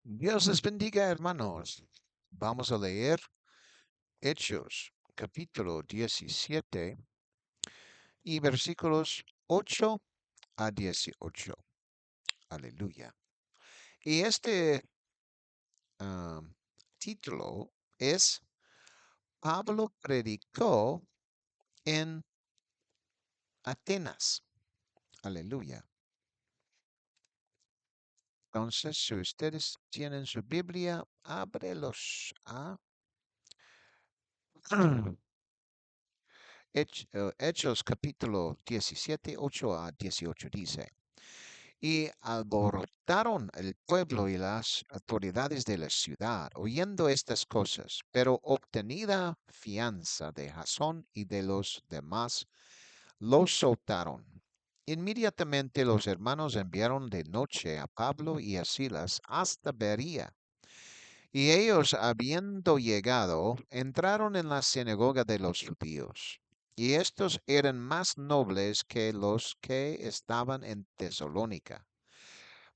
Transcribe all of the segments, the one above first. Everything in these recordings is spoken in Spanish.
Dios les bendiga, hermanos. Vamos a leer Hechos, capítulo 17 y versículos 8 a 18. Aleluya. Y este ah, título es Pablo predicó en Atenas. Aleluya. Entonces, si ustedes tienen su Biblia, ábrelos a Hechos capítulo 17, 8 a 18 dice. Y alborotaron el pueblo y las autoridades de la ciudad, oyendo estas cosas, pero obtenida fianza de Jasón y de los demás, los soltaron. Inmediatamente los hermanos enviaron de noche a Pablo y a Silas hasta Berea. Y ellos, habiendo llegado, entraron en la sinagoga de los judíos. Y estos eran más nobles que los que estaban en Tesalónica,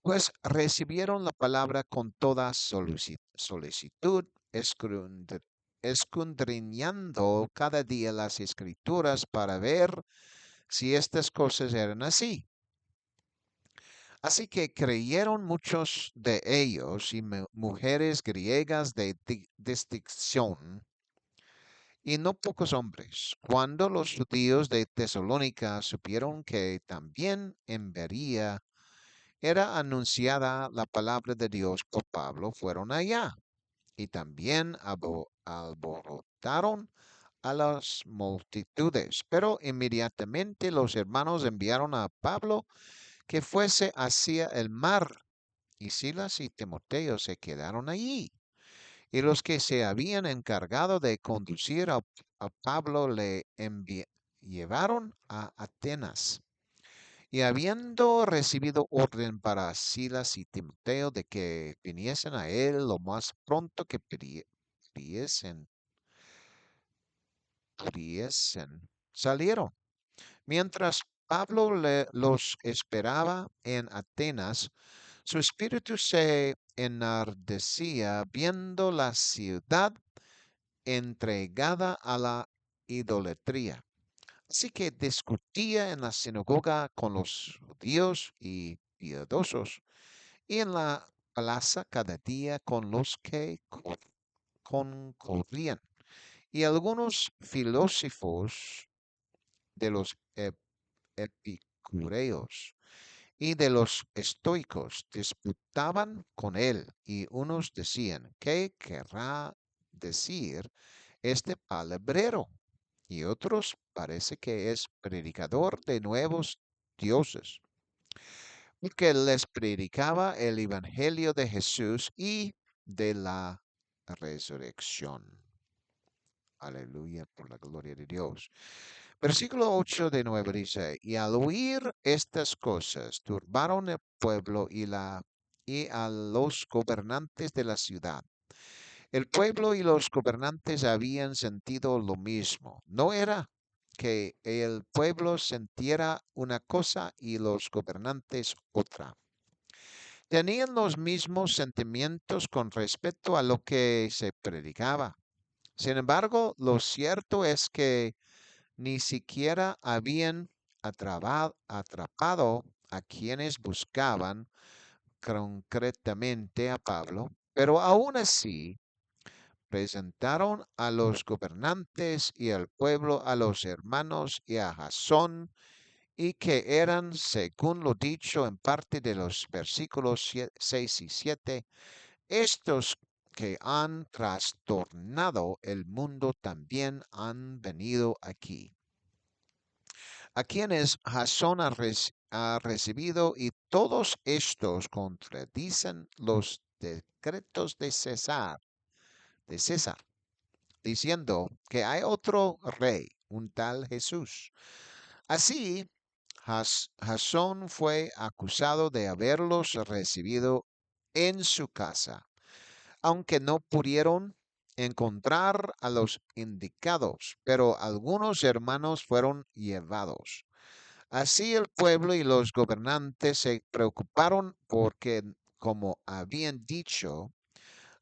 pues recibieron la palabra con toda solicitud, escudriñando cada día las escrituras para ver si estas cosas eran así. Así que creyeron muchos de ellos y mujeres griegas de distinción, y no pocos hombres. Cuando los judíos de Tesalónica supieron que también en Berea era anunciada la palabra de Dios por Pablo, fueron allá y también alborotaron a las multitudes. Pero inmediatamente los hermanos enviaron a Pablo que fuese hacia el mar, y Silas y Timoteo se quedaron allí. Y los que se habían encargado de conducir a Pablo le llevaron a Atenas. Y habiendo recibido orden para Silas y Timoteo de que viniesen a él lo más pronto que pudiesen, salieron. Mientras Pablo los esperaba en Atenas, su espíritu se enardecía viendo la ciudad entregada a la idolatría. Así que discutía en la sinagoga con los judíos y piadosos, y en la plaza cada día con los que concurrían. Y algunos filósofos de los epicureos y de los estoicos disputaban con él, y unos decían, ¿qué querrá decir este palabrero? Y otros parece que es predicador de nuevos dioses, porque les predicaba el evangelio de Jesús y de la resurrección. Aleluya, por la gloria de Dios. Versículo 8 de nuevo dice, y al oír estas cosas, turbaron el pueblo y a los gobernantes de la ciudad. El pueblo y los gobernantes habían sentido lo mismo. No era que el pueblo sintiera una cosa y los gobernantes otra. Tenían los mismos sentimientos con respecto a lo que se predicaba. Sin embargo, lo cierto es que ni siquiera habían atrapado a quienes buscaban concretamente a Pablo, pero aún así presentaron a los gobernantes y al pueblo, a los hermanos y a Jasón, y que eran, según lo dicho en parte de los versículos 6 y 7, estos que han trastornado el mundo también han venido aquí, a quienes Jasón ha recibido, y todos estos contradicen los decretos de César, diciendo que hay otro rey, un tal Jesús. Así, Jasón fue acusado de haberlos recibido en su casa, aunque no pudieron encontrar a los indicados, pero algunos hermanos fueron llevados. Así el pueblo y los gobernantes se preocuparon porque como habían dicho,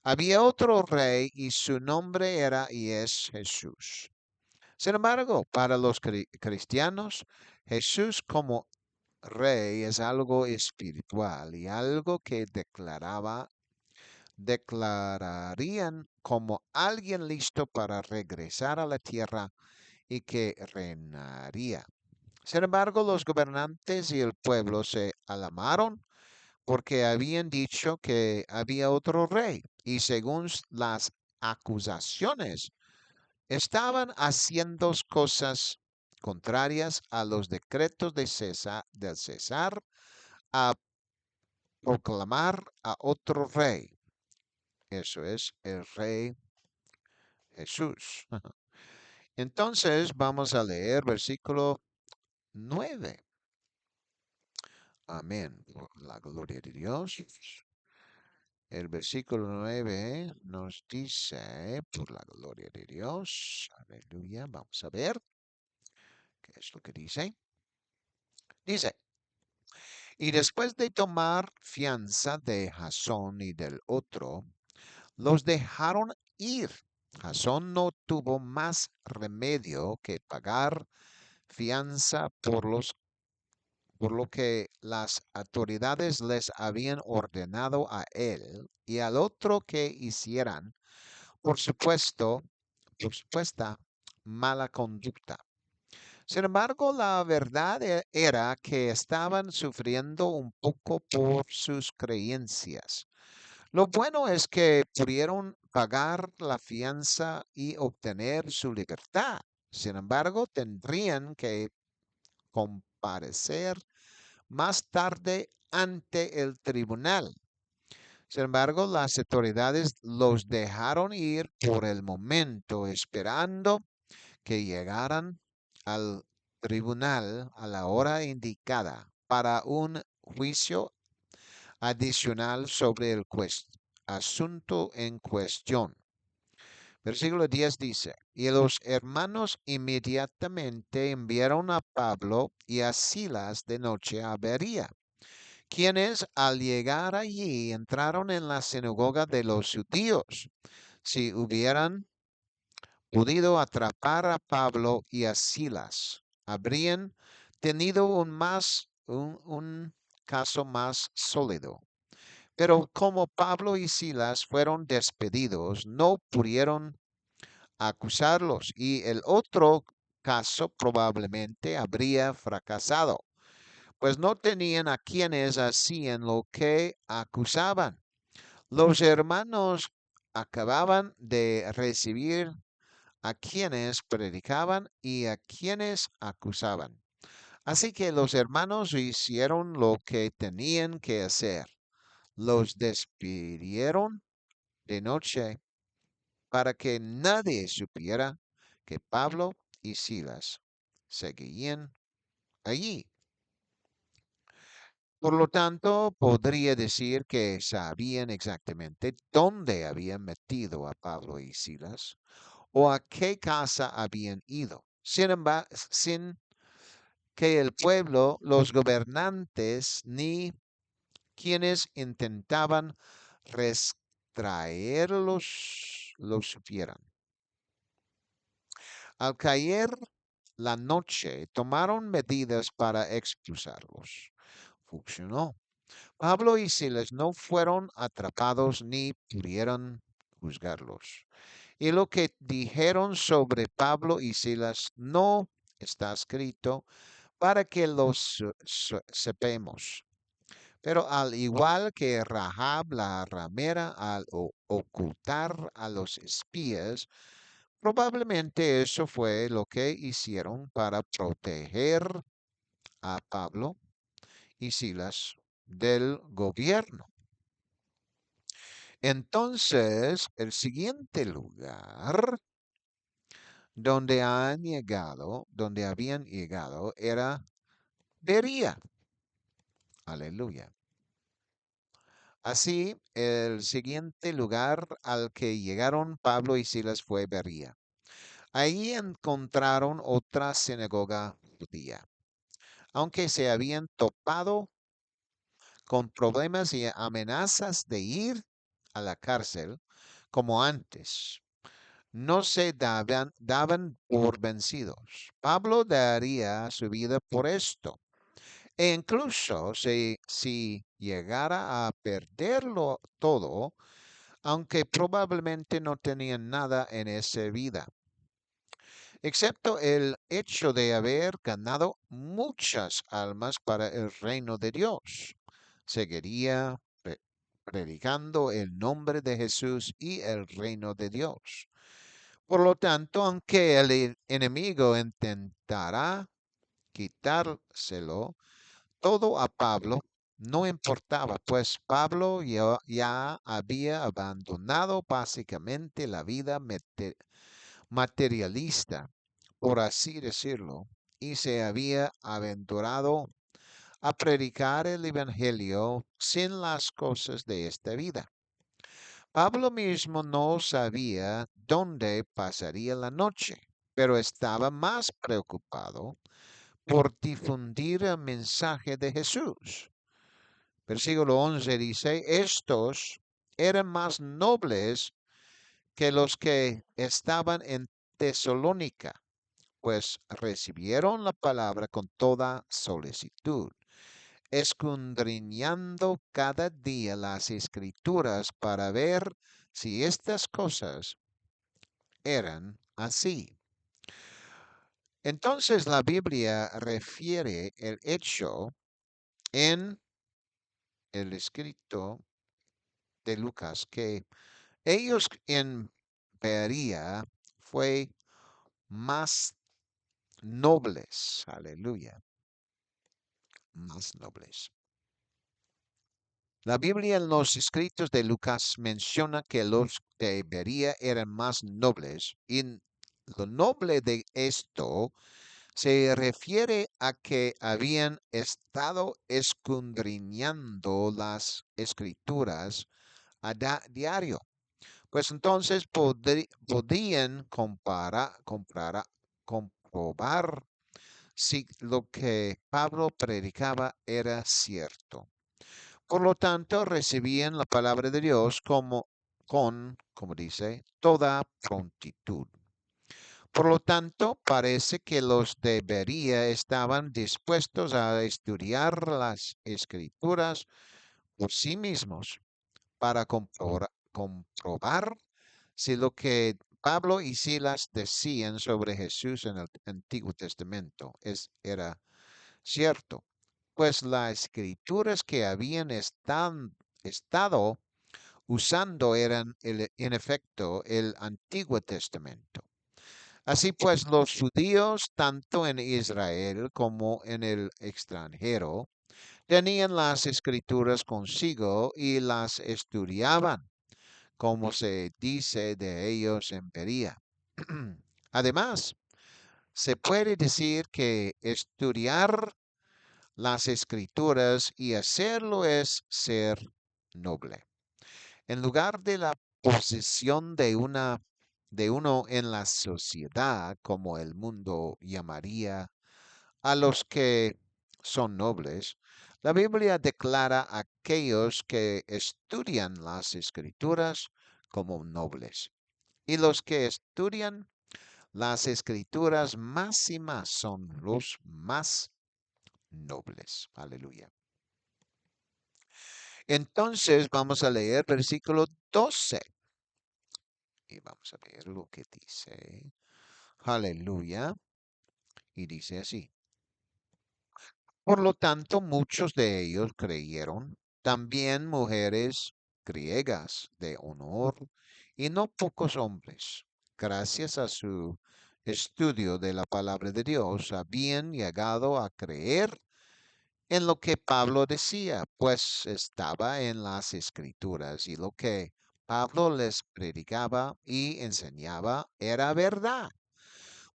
había otro rey y su nombre era y es Jesús. Sin embargo, para los cristianos, Jesús como rey es algo espiritual y algo que declararían como alguien listo para regresar a la tierra y que reinaría. Sin embargo, los gobernantes y el pueblo se alarmaron porque habían dicho que había otro rey y según las acusaciones, estaban haciendo cosas contrarias a los decretos de del César a proclamar a otro rey. Eso es el rey Jesús. Entonces vamos a leer versículo 9. Amén. Por la gloria de Dios. El versículo 9 nos dice, por la gloria de Dios, aleluya, vamos a ver qué es lo que dice. Dice, y después de tomar fianza de Jasón y del otro, los dejaron ir. Jasón no tuvo más remedio que pagar fianza por lo que las autoridades les habían ordenado a él y al otro que hicieran, por supuesto, por supuesta mala conducta. Sin embargo, la verdad era que estaban sufriendo un poco por sus creencias. Lo bueno es que pudieron pagar la fianza y obtener su libertad. Sin embargo, tendrían que comparecer más tarde ante el tribunal. Sin embargo, las autoridades los dejaron ir por el momento, esperando que llegaran al tribunal a la hora indicada para un juicio adicional sobre el asunto en cuestión. Versículo 10 dice, y los hermanos inmediatamente enviaron a Pablo y a Silas de noche a Berea, quienes al llegar allí entraron en la sinagoga de los judíos. Si hubieran podido atrapar a Pablo y a Silas, habrían tenido un caso más sólido. Pero como Pablo y Silas fueron despedidos, no pudieron acusarlos y el otro caso probablemente habría fracasado, pues no tenían a quienes hacían lo que acusaban. Los hermanos acababan de recibir a quienes predicaban y a quienes acusaban. Así que los hermanos hicieron lo que tenían que hacer. Los despidieron de noche para que nadie supiera que Pablo y Silas seguían allí. Por lo tanto, podría decir que sabían exactamente dónde habían metido a Pablo y Silas o a qué casa habían ido. Sin embargo, sin que el pueblo, los gobernantes, ni quienes intentaban restraerlos lo supieran. Al caer la noche, tomaron medidas para expulsarlos. Funcionó. Pablo y Silas no fueron atrapados ni pudieron juzgarlos. Y lo que dijeron sobre Pablo y Silas no está escrito para que los sepamos. Pero al igual que Rahab la ramera al ocultar a los espías, probablemente eso fue lo que hicieron para proteger a Pablo y Silas del gobierno. Entonces, el siguiente lugar donde habían llegado, era Berea. Aleluya. Así, el siguiente lugar al que llegaron Pablo y Silas fue Berea. Ahí encontraron otra sinagoga judía. Aunque se habían topado con problemas y amenazas de ir a la cárcel como antes. No se daban por vencidos. Pablo daría su vida por esto. E incluso si llegara a perderlo todo, aunque probablemente no tenían nada en esa vida, excepto el hecho de haber ganado muchas almas para el reino de Dios. Seguiría predicando el nombre de Jesús y el reino de Dios. Por lo tanto, aunque el enemigo intentará quitárselo todo a Pablo, no importaba, pues Pablo ya había abandonado básicamente la vida materialista, por así decirlo, y se había aventurado a predicar el Evangelio sin las cosas de esta vida. Pablo mismo no sabía dónde pasaría la noche, pero estaba más preocupado por difundir el mensaje de Jesús. Versículo 11 dice, estos eran más nobles que los que estaban en Tesalónica, pues recibieron la palabra con toda solicitud, escudriñando cada día las escrituras para ver si estas cosas eran así. Entonces la Biblia refiere el hecho en el escrito de Lucas que ellos en Berea fue más nobles, aleluya, más nobles. La Biblia en los escritos de Lucas menciona que los de Berea eran más nobles y lo noble de esto se refiere a que habían estado escudriñando las escrituras a diario. Pues entonces podían comprobar si lo que Pablo predicaba era cierto. Por lo tanto, recibían la palabra de Dios como dice, toda prontitud. Por lo tanto, parece que los de Berea estaban dispuestos a estudiar las escrituras por sí mismos para comprobar si lo que Pablo y Silas decían sobre Jesús en el Antiguo Testamento era cierto, pues las escrituras que habían estado usando eran en efecto el Antiguo Testamento. Así pues, los judíos, tanto en Israel como en el extranjero, tenían las escrituras consigo y las estudiaban, como se dice de ellos en Berea. Además, se puede decir que estudiar las escrituras y hacerlo es ser noble. En lugar de la posición de uno en la sociedad, como el mundo llamaría a los que son nobles, la Biblia declara a aquellos que estudian las escrituras como nobles. Y los que estudian las escrituras más y más son los más nobles. Aleluya. Entonces vamos a leer versículo 12 y vamos a leer lo que dice. Aleluya. Y dice así. Por lo tanto, muchos de ellos creyeron, también mujeres griegas de honor y no pocos hombres. Gracias a su estudio de la palabra de Dios, habían llegado a creer en lo que Pablo decía, pues estaba en las escrituras y lo que Pablo les predicaba y enseñaba era verdad.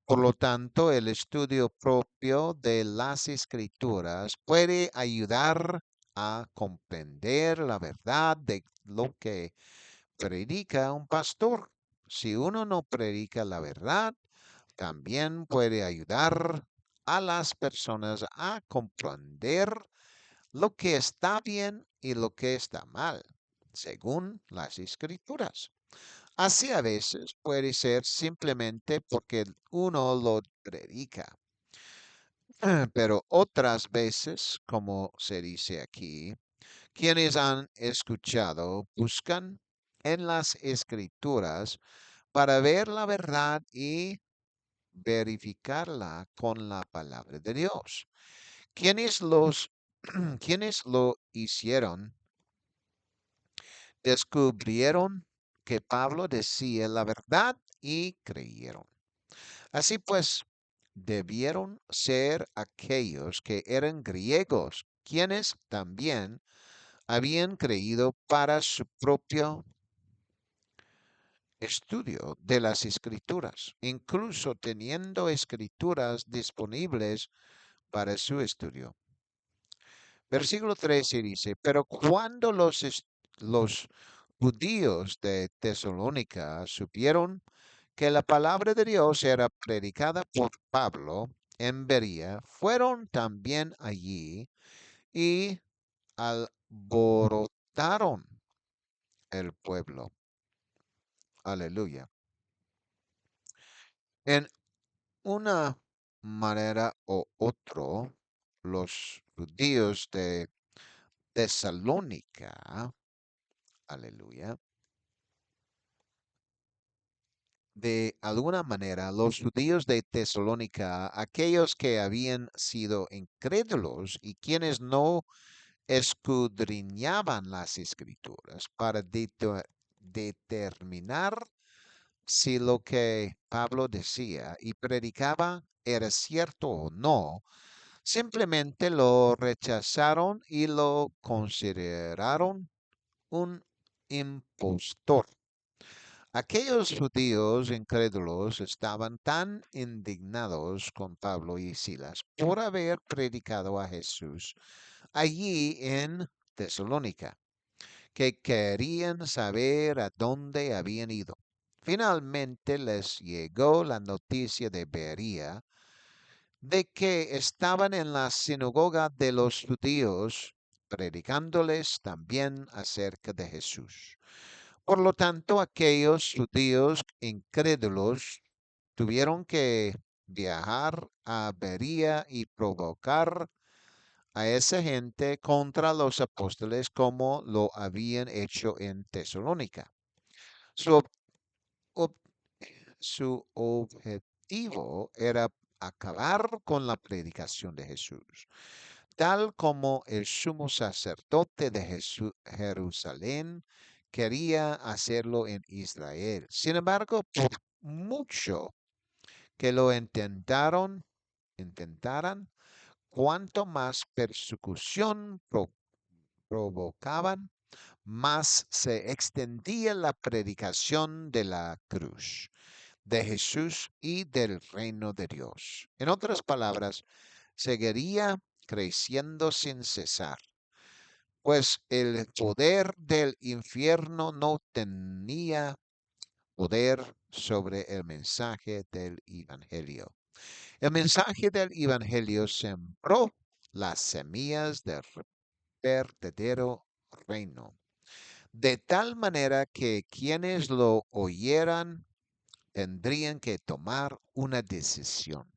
Por lo tanto, el estudio propio de las escrituras puede ayudar a comprender la verdad de lo que predica un pastor. Si uno no predica la verdad, también puede ayudar a las personas a comprender lo que está bien y lo que está mal, según las escrituras. Así a veces puede ser simplemente porque uno lo predica, pero otras veces, como se dice aquí, quienes han escuchado buscan en las escrituras para ver la verdad y verificarla con la palabra de Dios. Quienes quienes lo hicieron descubrieron que Pablo decía la verdad y creyeron. Así pues, debieron ser aquellos que eran griegos, quienes también habían creído para su propio estudio de las escrituras, incluso teniendo escrituras disponibles para su estudio. Versículo 13 dice, pero cuando los judíos de Tesalónica supieron que la palabra de Dios era predicada por Pablo en Berea, fueron también allí y alborotaron el pueblo. Aleluya. En una manera o otro, los judíos de Tesalónica, aleluya, de alguna manera, los judíos de Tesalónica, aquellos que habían sido incrédulos y quienes no escudriñaban las escrituras para determinar si lo que Pablo decía y predicaba era cierto o no, simplemente lo rechazaron y lo consideraron un impostor. Aquellos judíos incrédulos estaban tan indignados con Pablo y Silas por haber predicado a Jesús allí en Tesalónica, que querían saber a dónde habían ido. Finalmente les llegó la noticia de Berea de que estaban en la sinagoga de los judíos predicándoles también acerca de Jesús. Por lo tanto, aquellos judíos incrédulos tuvieron que viajar a Berea y provocar a esa gente contra los apóstoles como lo habían hecho en Tesalónica. Su, ob- ob- su objetivo era acabar con la predicación de Jesús, tal como el sumo sacerdote de Jerusalén quería hacerlo en Israel. Sin embargo, por mucho que lo intentaran, cuanto más persecución provocaban, más se extendía la predicación de la cruz, de Jesús y del reino de Dios. En otras palabras, seguiría creciendo sin cesar, pues el poder del infierno no tenía poder sobre el mensaje del Evangelio. El mensaje del Evangelio sembró las semillas del verdadero reino, de tal manera que quienes lo oyeran tendrían que tomar una decisión,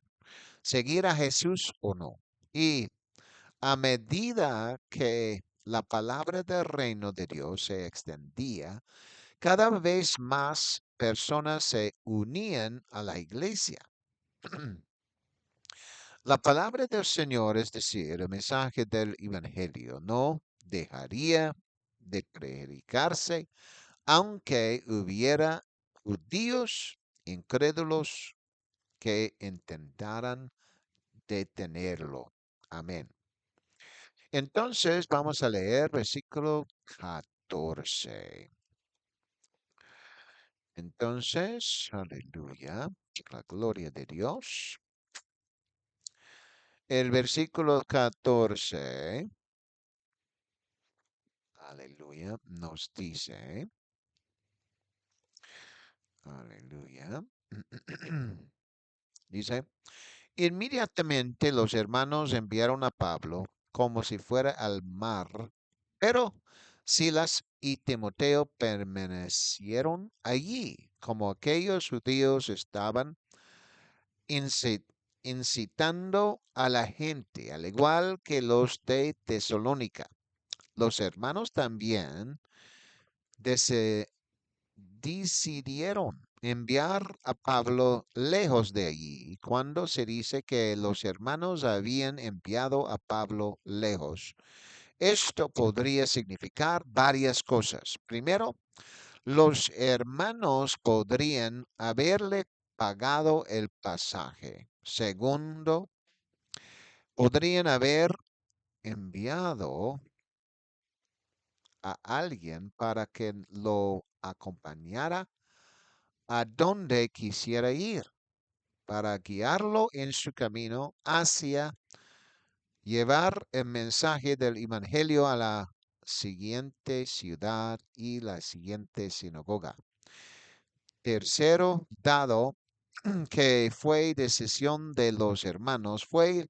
seguir a Jesús o no. Y a medida que la palabra del reino de Dios se extendía, cada vez más personas se unían a la iglesia. La palabra del Señor, es decir, el mensaje del Evangelio, no dejaría de predicarse aunque hubiera judíos incrédulos que intentaran detenerlo. Amén. Entonces vamos a leer versículo 14. Entonces, aleluya, la gloria de Dios. El versículo 14, aleluya, nos dice, aleluya, dice, inmediatamente los hermanos enviaron a Pablo como si fuera al mar. Pero Silas y Timoteo permanecieron allí, como aquellos judíos estaban inci- incitando a la gente, al igual que los de Tesalónica. Los hermanos también dese- decidieron enviar a Pablo lejos de allí. Cuando se dice que los hermanos habían enviado a Pablo lejos, esto podría significar varias cosas. Primero, los hermanos podrían haberle pagado el pasaje. Segundo, podrían haber enviado a alguien para que lo acompañara a donde quisiera ir, para guiarlo en su camino hacia llevar el mensaje del Evangelio a la siguiente ciudad y la siguiente sinagoga. Tercero, dado que fue decisión de los hermanos, fue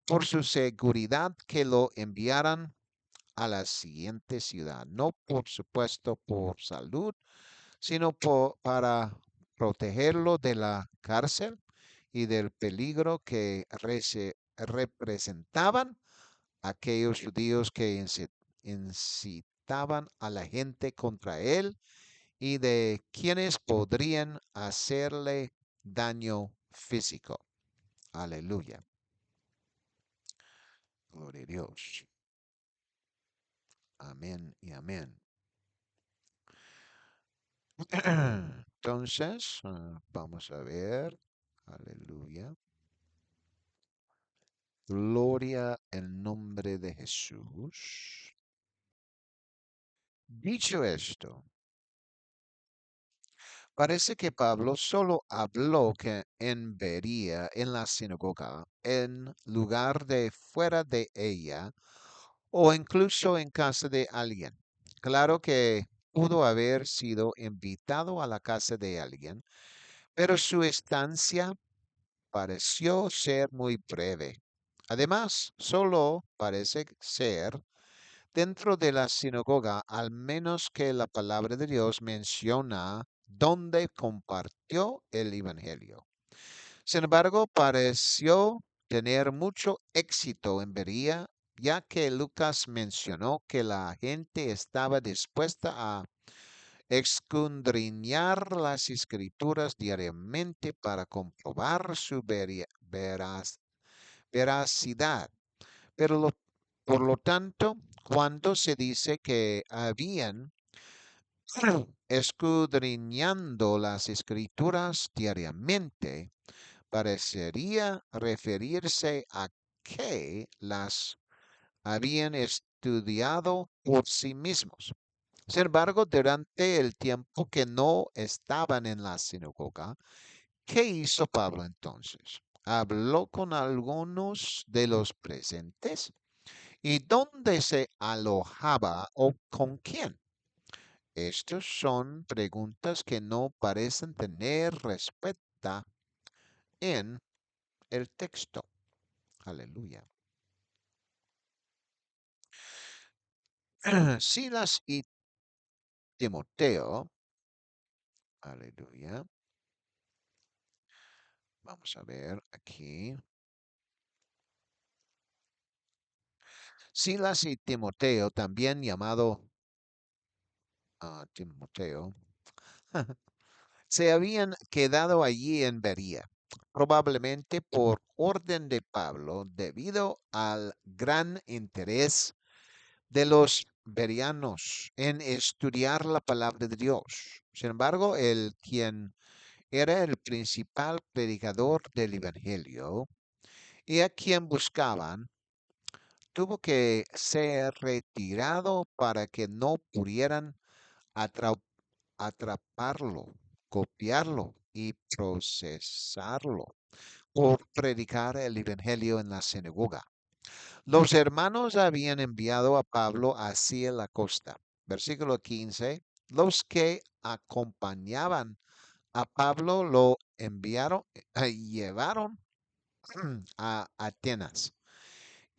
por su seguridad que lo enviaran a la siguiente ciudad, no por supuesto por salud, sino para protegerlo de la cárcel y del peligro que representaban aquellos judíos que incitaban a la gente contra él y de quienes podrían hacerle daño físico. Aleluya. Gloria a Dios. Amén y amén. Entonces, vamos a ver. Aleluya. Gloria en nombre de Jesús. Dicho esto, parece que Pablo solo habló que en Berea, en la sinagoga, en lugar de fuera de ella, o incluso en casa de alguien. Claro que pudo haber sido invitado a la casa de alguien, pero su estancia pareció ser muy breve. Además, solo parece ser dentro de la sinagoga, al menos que la palabra de Dios menciona dónde compartió el Evangelio. Sin embargo, pareció tener mucho éxito en Berea, ya que Lucas mencionó que la gente estaba dispuesta a escudriñar las escrituras diariamente para comprobar su veracidad. Pero por lo tanto, cuando se dice que habían escudriñando las escrituras diariamente, parecería referirse a que las habían estudiado por sí mismos. Sin embargo, durante el tiempo que no estaban en la sinagoga, ¿qué hizo Pablo entonces? Habló con algunos de los presentes. ¿Y dónde se alojaba o con quién? Estas son preguntas que no parecen tener respuesta en el texto. Aleluya. Silas y Timoteo, aleluya. Vamos a ver aquí. Silas y Timoteo, también llamado Timoteo, se habían quedado allí en Berea, probablemente por orden de Pablo, debido al gran interés de los bereanos en estudiar la palabra de Dios. Sin embargo, el quien era el principal predicador del Evangelio y a quien buscaban, tuvo que ser retirado para que no pudieran atra- atraparlo, copiarlo y procesarlo por predicar el Evangelio en la sinagoga. Los hermanos habían enviado a Pablo hacia la costa. Versículo 15. Los que acompañaban a Pablo lo enviaron, llevaron a Atenas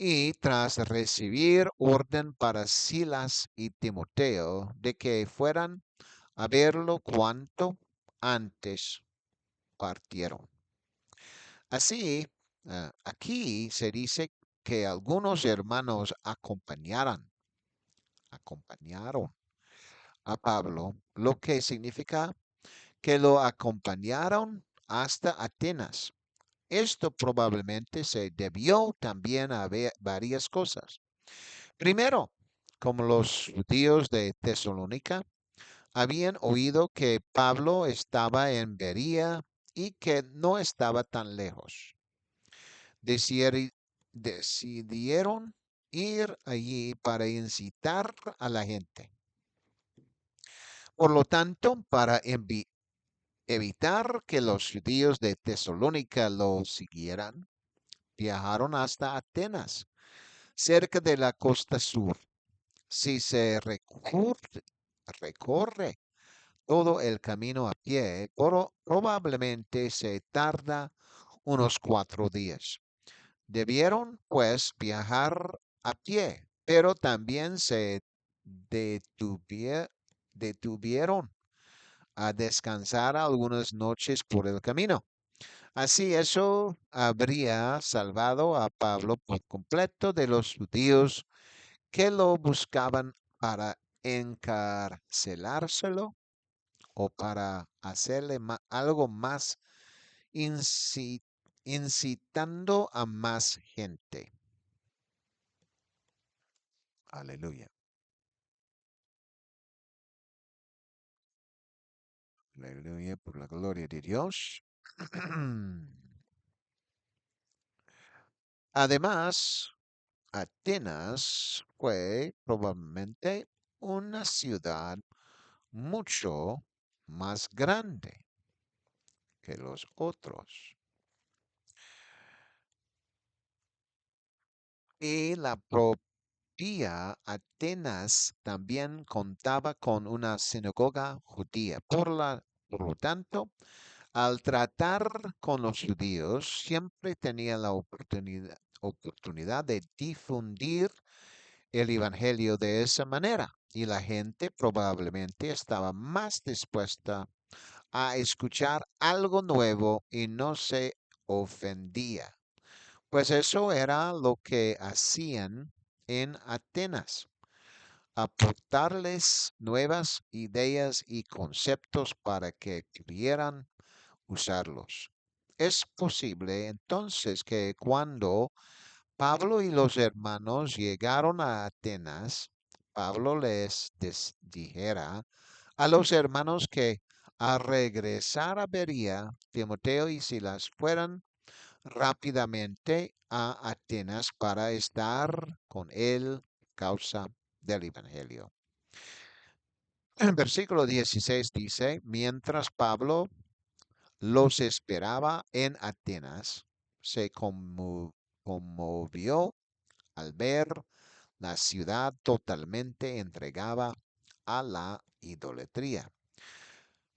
Y tras recibir orden para Silas y Timoteo de que fueran a verlo cuanto antes partieron. Así, aquí se dice que algunos hermanos acompañaron a Pablo, lo que significa que lo acompañaron hasta Atenas. Esto probablemente se debió también a varias cosas. Primero, como los judíos de Tesalónica habían oído que Pablo estaba en Berea y que no estaba tan lejos, decidieron ir allí para incitar a la gente. Por lo tanto, para evitar que los judíos de Tesalónica lo siguieran, viajaron hasta Atenas, cerca de la costa sur. Si se recorre todo el camino a pie, probablemente se tarda unos 4 días. Debieron, pues, viajar a pie, pero también se detuvieron a descansar algunas noches por el camino. Así eso habría salvado a Pablo por completo de los judíos que lo buscaban para encarcelárselo o para hacerle algo más inci- incitando a más gente. Aleluya. Aleluya por la gloria de Dios. Además, Atenas fue probablemente una ciudad mucho más grande que los otros. Y la propia Atenas también contaba con una sinagoga judía. Por lo tanto, al tratar con los judíos, siempre tenía la oportunidad de difundir el Evangelio de esa manera. Y la gente probablemente estaba más dispuesta a escuchar algo nuevo y no se ofendía. Pues eso era lo que hacían en Atenas, aportarles nuevas ideas y conceptos para que pudieran usarlos. Es posible entonces que cuando Pablo y los hermanos llegaron a Atenas, Pablo les dijera a los hermanos que al regresar a Berea, Timoteo y Silas fueran rápidamente a Atenas para estar con él causa del Evangelio. En versículo 16 dice, mientras Pablo los esperaba en Atenas, se conmovió al ver la ciudad totalmente entregada a la idolatría.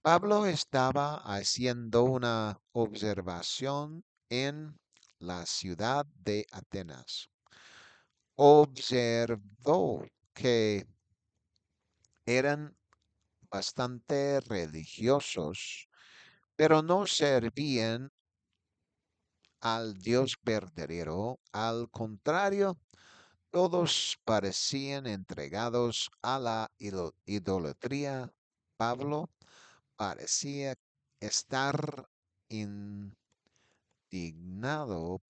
Pablo estaba haciendo una observación en la ciudad de Atenas. Observó que eran bastante religiosos, pero no servían al Dios verdadero. Al contrario, todos parecían entregados a la idolatría. Pablo parecía estar indignado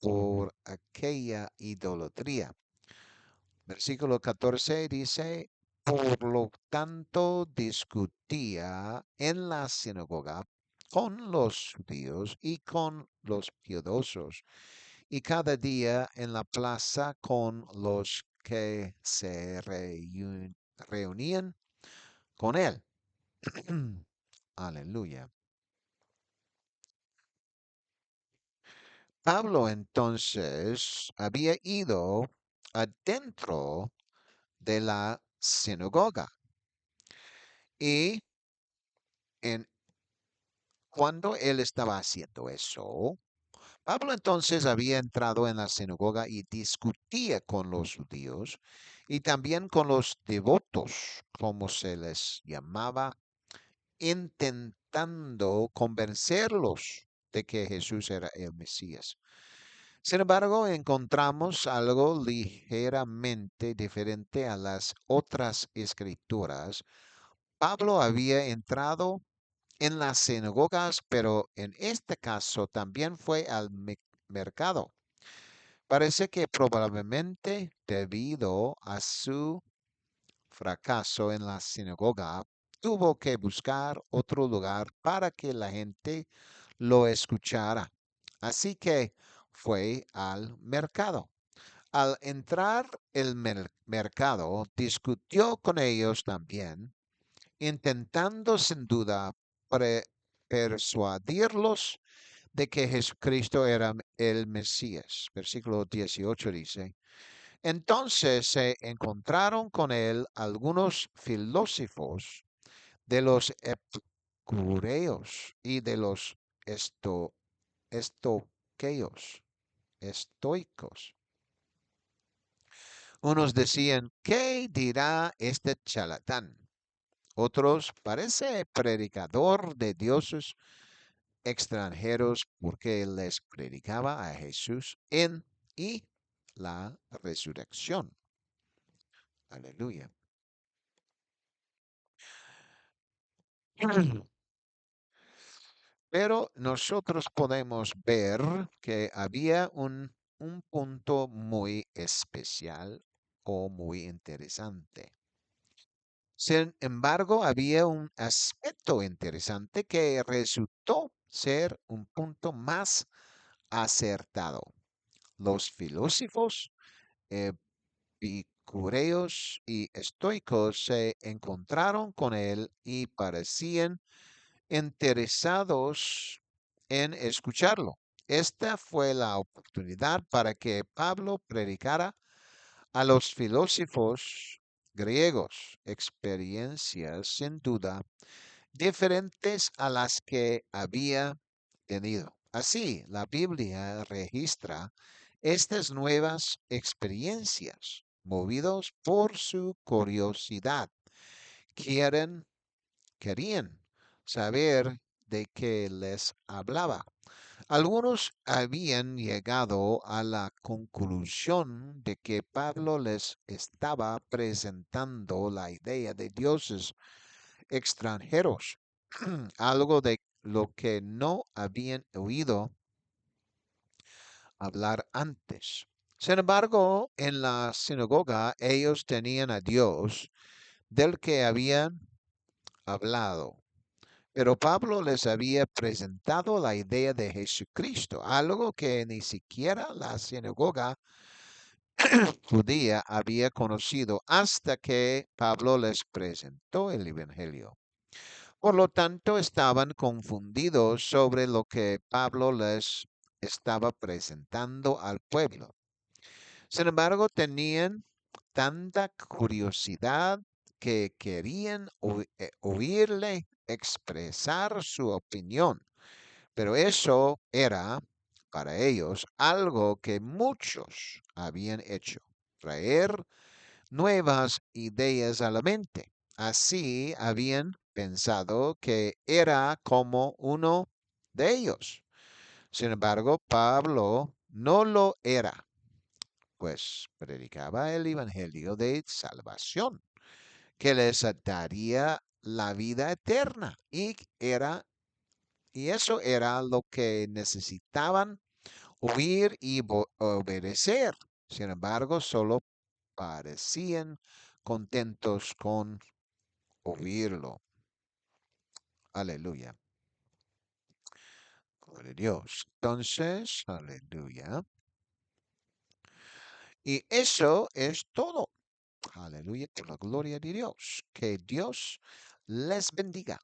por aquella idolatría. Versículo 14 dice, por lo tanto discutía en la sinagoga con los judíos y con los piadosos, y cada día en la plaza con los que se reunían con él. Aleluya. Pablo entonces había ido adentro de la sinagoga y en, cuando él estaba haciendo eso, Pablo entonces había entrado en la sinagoga y discutía con los judíos y también con los devotos, como se les llamaba, intentando convencerlos de que Jesús era el Mesías. Sin embargo, encontramos algo ligeramente diferente a las otras escrituras. Pablo había entrado en las sinagogas, pero en este caso también fue al mercado. Parece que probablemente debido a su fracaso en la sinagoga, tuvo que buscar otro lugar para que la gente lo escuchara. Así que fue al mercado. Al entrar el mercado, discutió con ellos también, intentando sin duda persuadirlos de que Jesucristo era el Mesías. Versículo 18 dice, entonces se encontraron con él algunos filósofos de los epicureos y de los estoqueos, estoicos. Unos decían, ¿qué dirá este charlatán? Otros, parece predicador de dioses extranjeros porque les predicaba a Jesús en y la resurrección. Aleluya. Pero nosotros podemos ver que había un punto muy especial o muy interesante. Sin embargo, había un aspecto interesante que resultó ser un punto más acertado. Los filósofos epicureos y estoicos se encontraron con él y parecían interesados en escucharlo. Esta fue la oportunidad para que Pablo predicara a los filósofos griegos experiencias sin duda diferentes a las que había tenido. Así, la Biblia registra estas nuevas experiencias, movidos por su curiosidad. Quieren querían saber de qué les hablaba. Algunos habían llegado a la conclusión de que Pablo les estaba presentando la idea de dioses extranjeros, algo de lo que no habían oído hablar antes. Sin embargo, en la sinagoga ellos tenían a Dios del que habían hablado. Pero Pablo les había presentado la idea de Jesucristo, algo que ni siquiera la sinagoga judía había conocido hasta que Pablo les presentó el Evangelio. Por lo tanto, estaban confundidos sobre lo que Pablo les estaba presentando al pueblo. Sin embargo, tenían tanta curiosidad que querían oírle expresar su opinión, pero eso era para ellos algo que muchos habían hecho, traer nuevas ideas a la mente. Así habían pensado que era como uno de ellos. Sin embargo, Pablo no lo era, pues predicaba el Evangelio de salvación, que les daría la vida eterna y eso era lo que necesitaban oír y obedecer. Sin embargo, solo parecían contentos con oírlo. Aleluya. Gloria a Dios. Entonces, aleluya. Y eso es todo. Aleluya, por la gloria de Dios. Que Dios les bendiga.